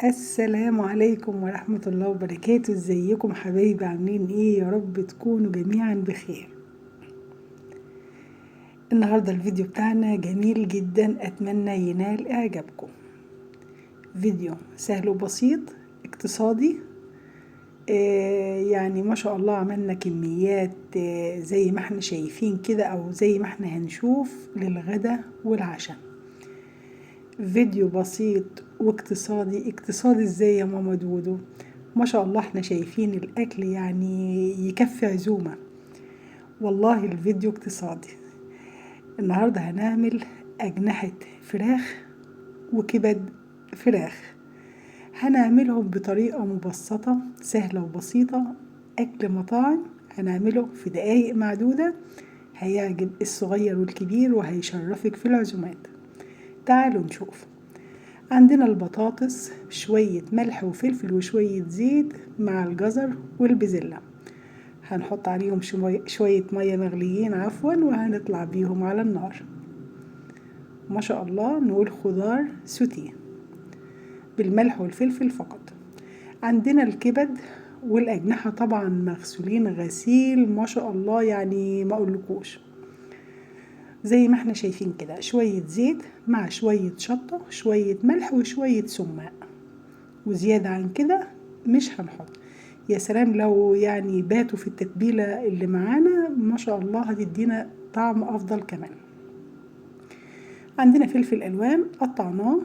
السلام عليكم ورحمة الله وبركاته. ازيكم حبايبي؟ عاملين ايه؟ يا رب تكونوا جميعا بخير. النهاردة الفيديو بتاعنا جميل جدا، اتمنى ينال اعجابكم. فيديو سهل وبسيط اقتصادي. يعني ما شاء الله عملنا كميات زي ما احنا شايفين كده، او زي ما احنا هنشوف للغدا والعشاء. فيديو بسيط واقتصادي. اقتصادي ازاي يا ماما دودو؟ ما شاء الله احنا شايفين الاكل يعني يكفي عزومة. والله الفيديو اقتصادي. النهاردة هنعمل اجنحة فراخ وكبد فراخ. هنعملهم بطريقة مبسطة سهلة وبسيطة، اكل مطاعم. هنعمله في دقايق معدودة، هيعجب الصغير والكبير وهيشرفك في العزومات. تعالوا نشوف. عندنا البطاطس، شوية ملح وفلفل وشوية زيت مع الجزر والبزلة. هنحط عليهم شوية مية مغليين وهنطلع بيهم على النار. ما شاء الله نقول خضار سوتيه بالملح والفلفل فقط. عندنا الكبد والأجنحة طبعا مغسولين غسيل ما شاء الله، يعني ما أقولكوش. زي ما احنا شايفين كده، شوية زيت مع شوية شطة شوية ملح وشوية سماق، وزيادة عن كده مش هنحط. يا سلام لو يعني باتوا في التتبيلة اللي معانا، ما شاء الله هتدينا طعم أفضل كمان. عندنا فلفل ألوان قطعناه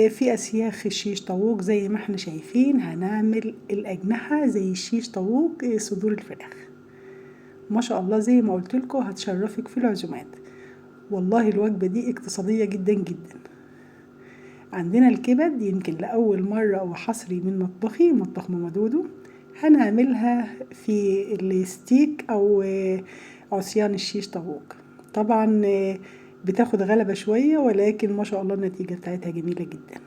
في أسياخ الشيش طاووق زي ما احنا شايفين. هنعمل الأجنحة زي الشيش طاووق صدور الفراخ. ما شاء الله زي ما قلت لكم هتشرفك في العزومات. والله الوجبة دي اقتصادية جدا جدا. عندنا الكبد، يمكن لأول مرة أو حصري من مطبخي، مطبخ ماما دودو. هنعملها في الستيك أو عصيان الشيش طاووق. طبعا بتاخد غلبة شوية، ولكن ما شاء الله النتيجة بتاعتها جميلة جدا.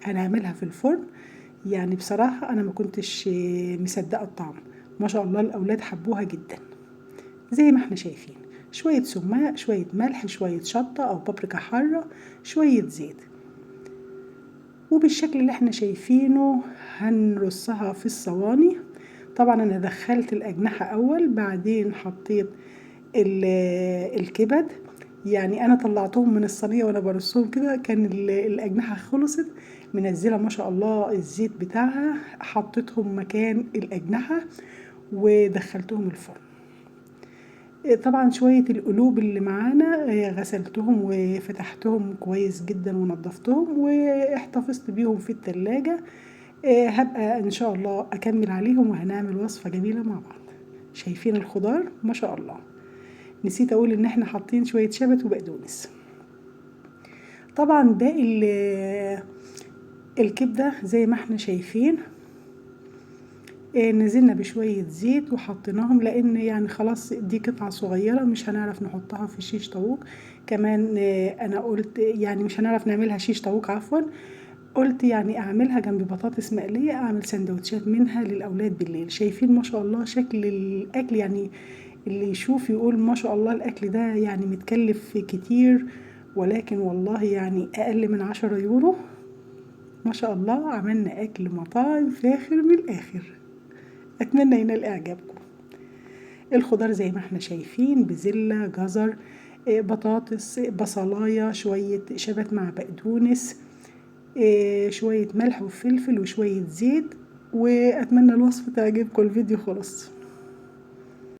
هنعملها في الفرن. يعني بصراحة أنا ما كنتش مصدقة الطعم. ما شاء الله الأولاد حبوها جدا. زي ما احنا شايفين، شوية سماق شوية ملح شوية شطة أو بابريكا حارة شوية زيت، وبالشكل اللي احنا شايفينه هنرصها في الصواني. طبعا انا دخلت الاجنحة اول، بعدين حطيت الكبد. يعني انا طلعتهم من الصينية وانا برصهم كده، كان الاجنحة خلصت. منزلة ما شاء الله الزيت بتاعها، حطيتهم مكان الاجنحة ودخلتهم الفرن. طبعا شوية القلوب اللي معانا غسلتهم وفتحتهم كويس جدا ونضفتهم واحتفظت بيهم في التلاجة. هبقى ان شاء الله اكمل عليهم وهنعمل وصفة جميلة مع بعض. شايفين الخضار ما شاء الله. نسيت اقول ان احنا حاطين شوية شبت وبقدونس. طبعا باقي الكبدة زي ما احنا شايفين نزلنا بشوية زيت وحطيناهم، لان يعني خلاص دي قطعة صغيرة مش هنعرف نحطها في شيش طاووق. كمان انا قلت يعني مش هنعرف نعملها شيش طاووق قلت يعني اعملها جنب بطاطس مقلية، اعمل سندوتشات منها للاولاد بالليل. شايفين ما شاء الله شكل الاكل، يعني اللي يشوف يقول ما شاء الله الاكل ده يعني متكلف كتير، ولكن والله يعني اقل من 10 يورو. ما شاء الله عملنا اكل مطاعم فاخر من الاخر. اتمنى ينال اعجابكم. الخضار زي ما احنا شايفين، بزلة جزر بطاطس بصلاية شوية شبت مع بقدونس شوية ملح وفلفل وشوية زيت. واتمنى الوصفة تعجبكم. الفيديو خلص.